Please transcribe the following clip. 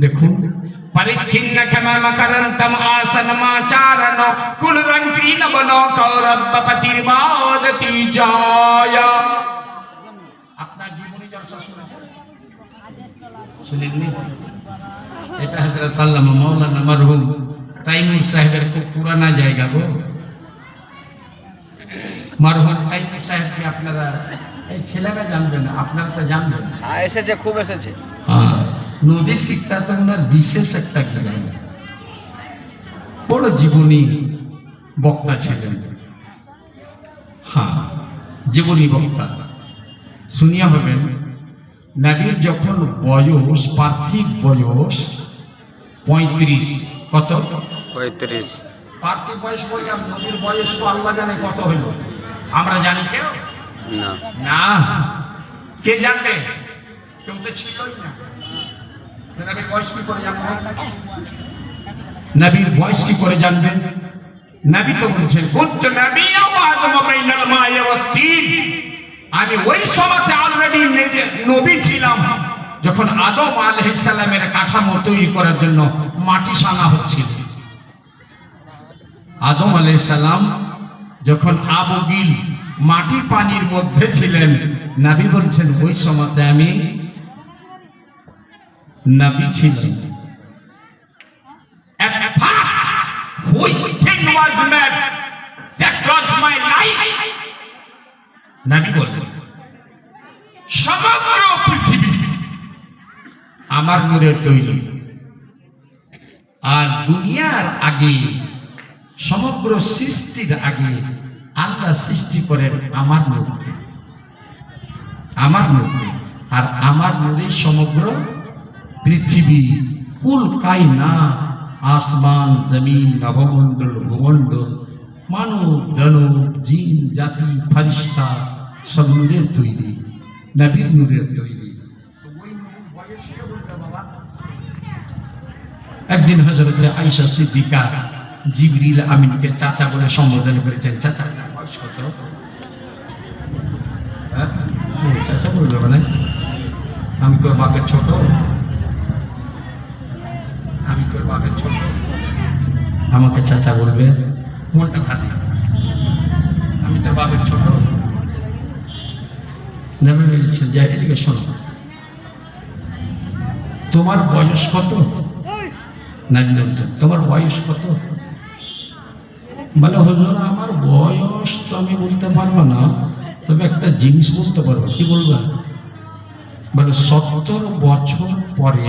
দেখুন परिखिन्न क्षमकरंतम आसनमाचारण कुल रंकीन बनो कौरव पतिर्वादती जाया। আপনার জীবনী জলসা শুনেছেন? শুনেননি? এটা হযরত আল্লামা মাওলানা মরহুম তাইমুর সাহেবের খুব পুরানা জায়গা গো। মরহুম তাইমুর সাহেবকে আপনারা এই ছেলেরা জানবেন না, আপনারা তো জানবেন। এসেছে, খুব এসেছে। হ্যাঁ, নদী শিক্ষা তো ওনার বিশেষ একটা জ্ঞান, বড় জীবনী বক্তা ছিলেন। হ্যাঁ, জীবনী বক্তা শুনিয়া হবেন। নবীর যখন বয়স, পার্থিব বয়স 35, কত? 35। পার্থিব বয়স বললাম, নবীর বয়স তো আল্লাহ জানে কত হইল, আমরা জানি কেউ না। না, কে জানবে? কেউ তো ছিলই না। নবীর বয়স কি করে জানবেন? নবীর বয়স কি করে জানবেন? নবী তো বলছেন কুনতু নবিয়্যা ওয়া আদমু বাইনাল মা'i ওয়াত তিন। আমি ওই সময়তে অলরেডি নবী ছিলাম যখন আদম আলাইহিস সালামের কাঠামো তৈরি করার জন্য মাটি সানা হচ্ছিল। আদম আলাইহিস সালাম যখন আবগিল মাটি পানির মধ্যে ছিলেন, নবী বলছেন ওই সময়তে আমি নবী ছিলেন। নবী বললেন সমগ্র পৃথিবী আমার নূরের তৈরি, আর দুনিয়ার আগে, সমগ্র সৃষ্টির আগে আল্লাহ সৃষ্টি করেন আমার নূরকে, আমার নূরকে। আর আমার নূরে সমগ্র পৃথিবী, কুল কায়না, আসমান, জমিন, নবমণ্ডল, ভূমণ্ডল, মানব, দানব, জিন জাতি, ফারিস্তা সব নূরের তৈরি, নবীর নূরের তৈরি। একদিন হযরত আয়েশা সিদ্দিকা জিবরিল আমিনকে চাচা বলে সম্বোধন করেছেন। চাচা বয়স কত? চাচা বলবে মানে আমি তোর বাপের ছোট, আমি তোর বাপের ছোট, আমাকে চাচা বলবে, মনটা ভারী, আমি তোর বাপের ছোট। নবী বলছেন যে এদিকে শোনো, তোমার বয়স কত? নবী বলছেন তোমার বয়স কত? বলে হুজুর আমার বয়স তো আমি বলতে পারবো না, তবে একটা জিনিস বলতে পারবো। কি বলবা? বলে 70 বছর পরে